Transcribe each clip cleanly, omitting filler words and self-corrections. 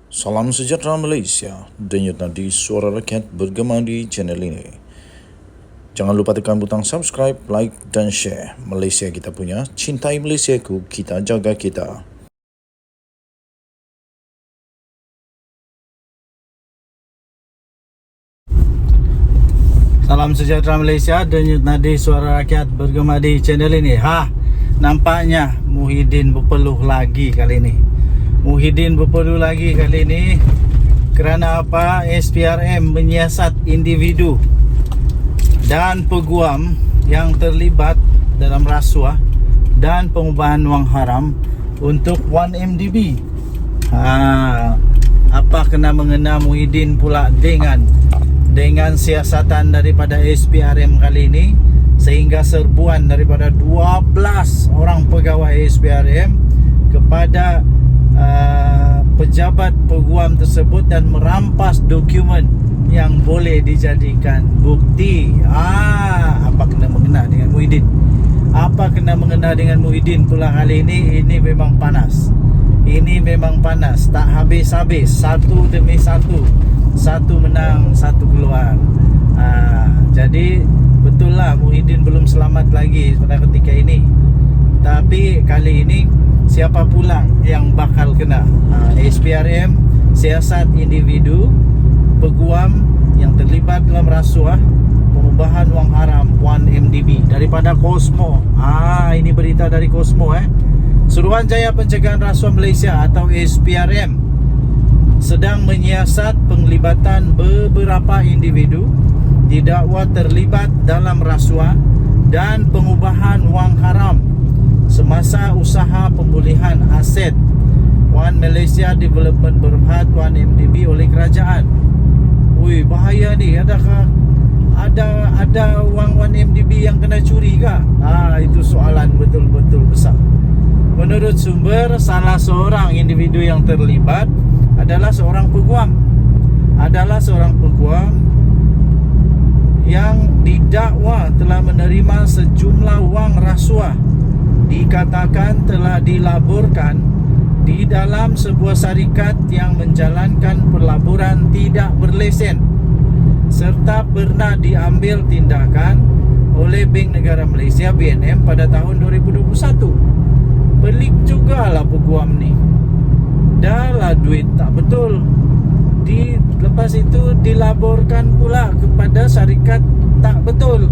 Salam sejahtera Malaysia, denyut nadi suara rakyat bergema di channel ini. Jangan lupa tekan butang subscribe, like dan share. Malaysia kita punya, cintai Malaysiaku, kita jaga kita. Salam sejahtera Malaysia, denyut nadi suara rakyat bergema di channel ini. Nampaknya Muhyiddin berpeluh lagi kali ini. Kerana apa? SPRM menyiasat individu dan peguam yang terlibat dalam rasuah dan pengubahan wang haram untuk 1MDB. Apa kena mengena Muhyiddin pula dengan siasatan daripada SPRM kali ini, sehingga serbuan daripada 12 orang pegawai SPRM kepada pejabat peguam tersebut dan merampas dokumen yang boleh dijadikan bukti. Apa kena mengena dengan Muhyiddin? Apa kena mengena dengan Muhyiddin pula kali ini? Ini memang panas. Tak habis-habis, satu demi satu. Satu menang, satu keluar. Jadi betul lah Muhyiddin belum selamat lagi pada ketika ini. Tapi kali ini siapa pula yang bakal kena? SPRM, siasat individu, peguam yang terlibat dalam rasuah, pengubahan wang haram 1MDB daripada Kosmo. Ini berita dari Kosmo. Suruhanjaya Pencegahan Rasuah Malaysia atau SPRM sedang menyiasat penglibatan beberapa individu didakwa terlibat dalam rasuah dan pengubahan wang haram semasa usaha pemulihan aset One Malaysia Development Berhad 1MDB oleh kerajaan. Bahaya ni. Adakah ada wang 1MDB yang kena curi kah? Itu soalan betul-betul besar. Menurut sumber, salah seorang individu yang terlibat adalah seorang peguam. Yang didakwa telah menerima sejumlah wang rasuah. Dikatakan telah dilaburkan di dalam sebuah syarikat yang menjalankan pelaburan tidak berlesen, serta pernah diambil tindakan oleh Bank Negara Malaysia BNM pada tahun 2021. Pelik jugalah peguam ni. Dah lah duit tak betul. Lepas itu dilaporkan pula kepada syarikat tak betul.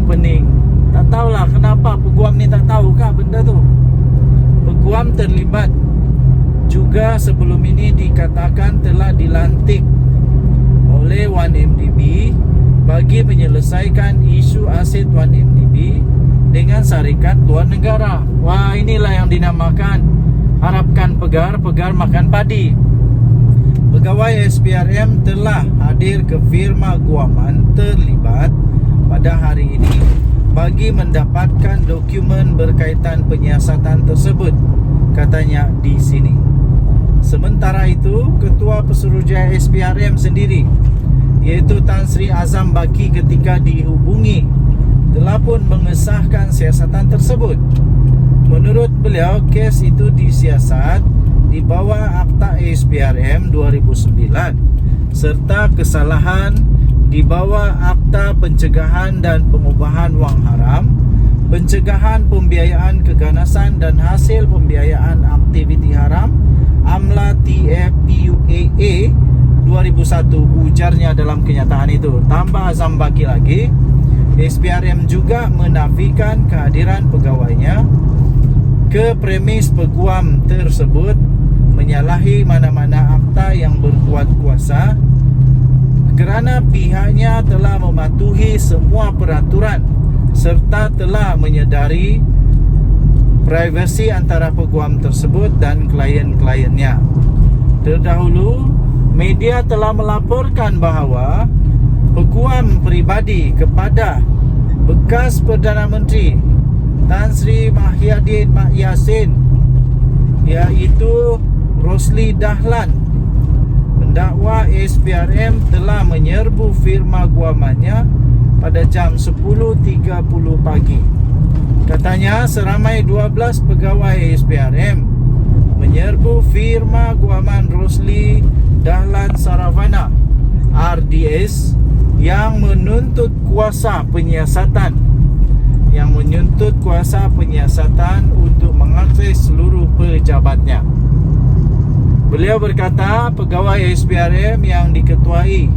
Pening. Tak tahulah kenapa peguam ni tak tahu kah benda tu. Peguam terlibat juga sebelum ini dikatakan telah dilantik oleh 1MDB bagi menyelesaikan isu aset 1MDB dengan syarikat luar negara. Inilah yang dinamakan harapkan pegar makan padi. Pegawai SPRM telah hadir ke firma guaman terlibat pada hari ini bagi mendapatkan dokumen berkaitan penyiasatan tersebut, katanya di sini. Sementara itu, Ketua Pesuruhjaya SPRM sendiri, iaitu Tan Sri Azam Baki, ketika dihubungi telah pun mengesahkan siasatan tersebut. Menurut beliau, kes itu disiasat di bawah Akta SPRM 2009 serta kesalahan di bawah Akta Pencegahan dan Pengubahan Wang Haram, Pencegahan Pembiayaan Keganasan dan Hasil Pembiayaan Aktiviti Haram AMLA TFPUAA 2001, ujarnya dalam kenyataan itu. Tambah Azam Baki lagi, SPRM juga menafikan kehadiran pegawainya ke premis peguam tersebut menyalahi mana-mana akta yang berkuat kuasa, kerana pihaknya telah mematuhi semua peraturan serta telah menyedari privasi antara peguam tersebut dan klien-kliennya. Terdahulu, media telah melaporkan bahawa peguam peribadi kepada bekas Perdana Menteri Tan Sri Mahyadin Mak Yassin, iaitu Rosli Dahlan, mendakwa SPRM telah menyerbu firma guamannya pada jam 10.30 pagi. Katanya seramai 12 pegawai SPRM menyerbu firma Guaman Rosli Dahlan Saravana RDS yang menuntut kuasa penyiasatan untuk mengakses seluruh pejabatnya. Beliau berkata pegawai SPRM yang diketuai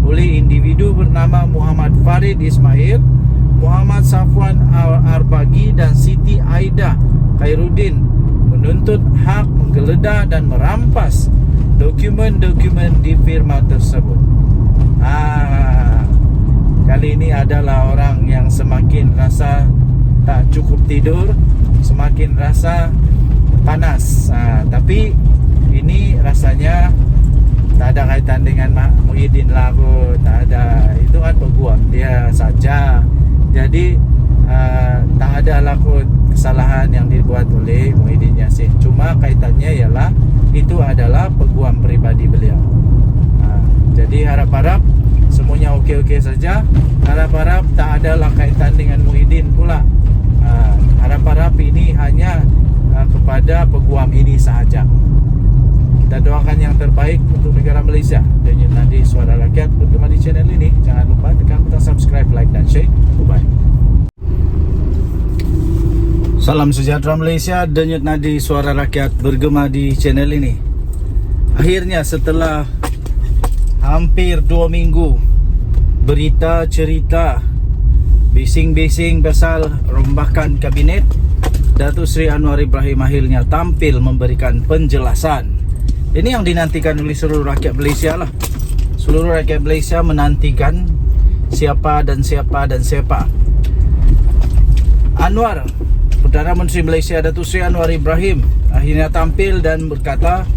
oleh individu bernama Muhammad Farid Ismail, Muhammad Safwan Arbagi dan Siti Aida Khairuddin menuntut hak menggeledah dan merampas dokumen-dokumen di firma tersebut. Kali ini adalah orang yang semakin rasa tak cukup tidur, semakin rasa panas. Tapi ini rasanya tak ada kaitan dengan Muhyiddin lah kot. Tak ada, itu kan peguam dia saja. Jadi tak ada lah kot kesalahan yang dibuat oleh Muhyiddin Yassin. Cuma kaitannya ialah itu adalah peguam peribadi beliau. Jadi harap-harap semuanya okey-okey saja. Harap-harap tak ada lah kaitan dengan Muhyiddin pula. Harap-harap ini hanya kepada peguam ini sahaja. Kita doakan yang terbaik untuk negara Malaysia. Denyut Nadi Suara Rakyat bergema di channel ini. Jangan lupa tekan butang subscribe, like dan share. Bye. Salam sejahtera Malaysia. Denyut Nadi Suara Rakyat bergema di channel ini. Akhirnya setelah hampir 2 minggu berita cerita bising-bising pasal rombakan kabinet, Datuk Seri Anwar Ibrahim akhirnya tampil memberikan penjelasan. Ini yang dinantikan oleh seluruh rakyat Malaysia lah. Seluruh rakyat Malaysia menantikan siapa dan siapa dan siapa. Anwar, Perdana Menteri Malaysia Datuk Seri Anwar Ibrahim akhirnya tampil dan berkata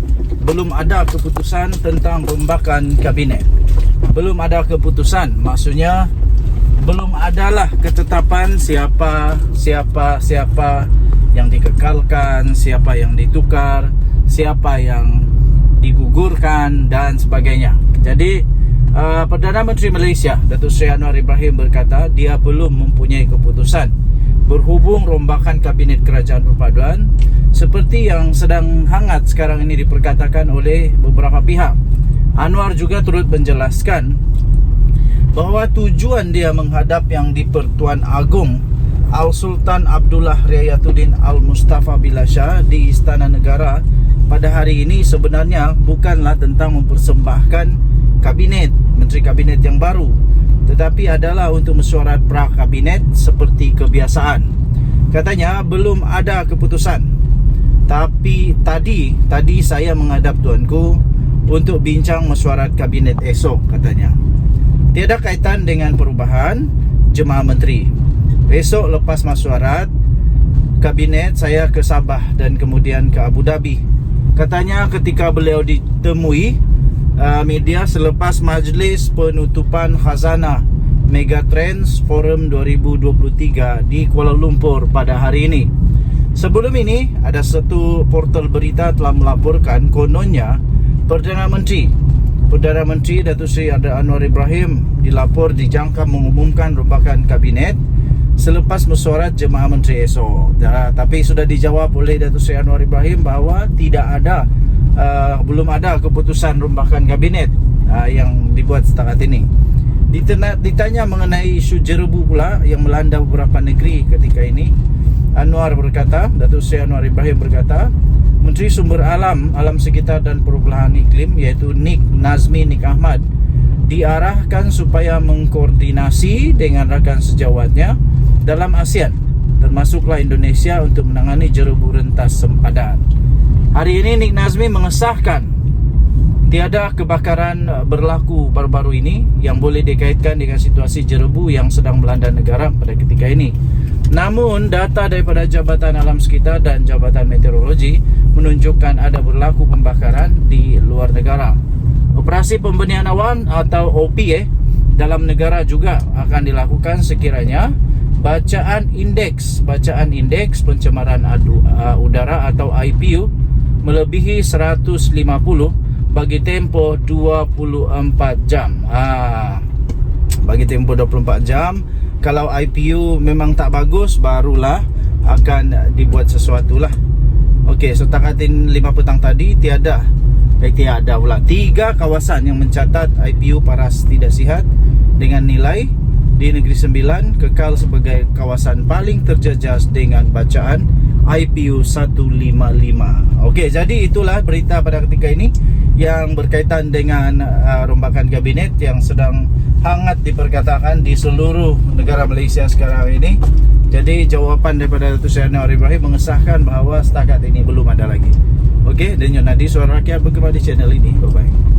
belum ada keputusan tentang rombakan kabinet. Belum ada keputusan, maksudnya belum adalah ketetapan siapa yang dikekalkan, siapa yang ditukar, siapa yang digugurkan dan sebagainya. Jadi Perdana Menteri Malaysia Datuk Seri Anwar Ibrahim berkata dia belum mempunyai keputusan berhubung rombakan kabinet kerajaan perpaduan seperti yang sedang hangat sekarang ini diperkatakan oleh beberapa pihak. Anwar juga turut menjelaskan bahawa tujuan dia menghadap Yang di-Pertuan Agong Al-Sultan Abdullah Riayatuddin Al-Mustafa Billah Shah di Istana Negara pada hari ini sebenarnya bukanlah tentang mempersembahkan kabinet, menteri kabinet yang baru, tetapi adalah untuk mesyuarat pra-kabinet seperti kebiasaan. Katanya belum ada keputusan. Tapi tadi saya menghadap tuanku untuk bincang mesyuarat kabinet esok, katanya. Tiada kaitan dengan perubahan jemaah menteri. Esok lepas mesyuarat kabinet saya ke Sabah dan kemudian ke Abu Dhabi. Katanya ketika beliau ditemui media selepas majlis penutupan khazanah Megatrends Forum 2023 di Kuala Lumpur pada hari ini. Sebelum ini ada satu portal berita telah melaporkan kononnya Perdana Menteri Datuk Seri Anwar Ibrahim dilapor dijangka mengumumkan rombakan kabinet selepas mesyuarat jemaah menteri esok. Tapi sudah dijawab oleh Datuk Seri Anwar Ibrahim bahawa belum ada keputusan rombakan kabinet yang dibuat setakat ini. Ditanya mengenai isu jerebu pula yang melanda beberapa negeri ketika ini, Datuk Seri Anwar Ibrahim berkata, Menteri Sumber Alam Sekitar dan Perubahan Iklim iaitu Nik Ahmad diarahkan supaya mengkoordinasi dengan rakan sejawatnya dalam ASEAN, termasuklah Indonesia, untuk menangani jerebu rentas sempadan. Hari ini Nik Nazmi mengesahkan tiada kebakaran berlaku baru-baru ini yang boleh dikaitkan dengan situasi jerebu yang sedang melanda negara pada ketika ini. Namun data daripada Jabatan Alam Sekitar dan Jabatan Meteorologi menunjukkan ada berlaku pembakaran di luar negara. Operasi pembenihan awan atau OP dalam negara juga akan dilakukan sekiranya bacaan indeks pencemaran udara atau IPU melebihi 150 bagi tempoh 24 jam. Bagi tempoh 24 jam. Kalau IPU memang tak bagus, barulah akan dibuat sesuatu lah. Okey, so takatin 5 petang tadi tiada pula 3 kawasan yang mencatat IPU paras tidak sihat dengan nilai di Negeri Sembilan kekal sebagai kawasan paling terjejas dengan bacaan IPU 155. Okey, jadi itulah berita pada ketika ini yang berkaitan dengan rombakan kabinet yang sedang hangat diperkatakan di seluruh negara Malaysia sekarang ini. Jadi jawapan daripada Datuk Seri Anwar Ibrahim mengesahkan bahawa setakat ini belum ada lagi. Okey, Denyut Nadi Suara Rakyat berkembang di channel ini. Bye-bye.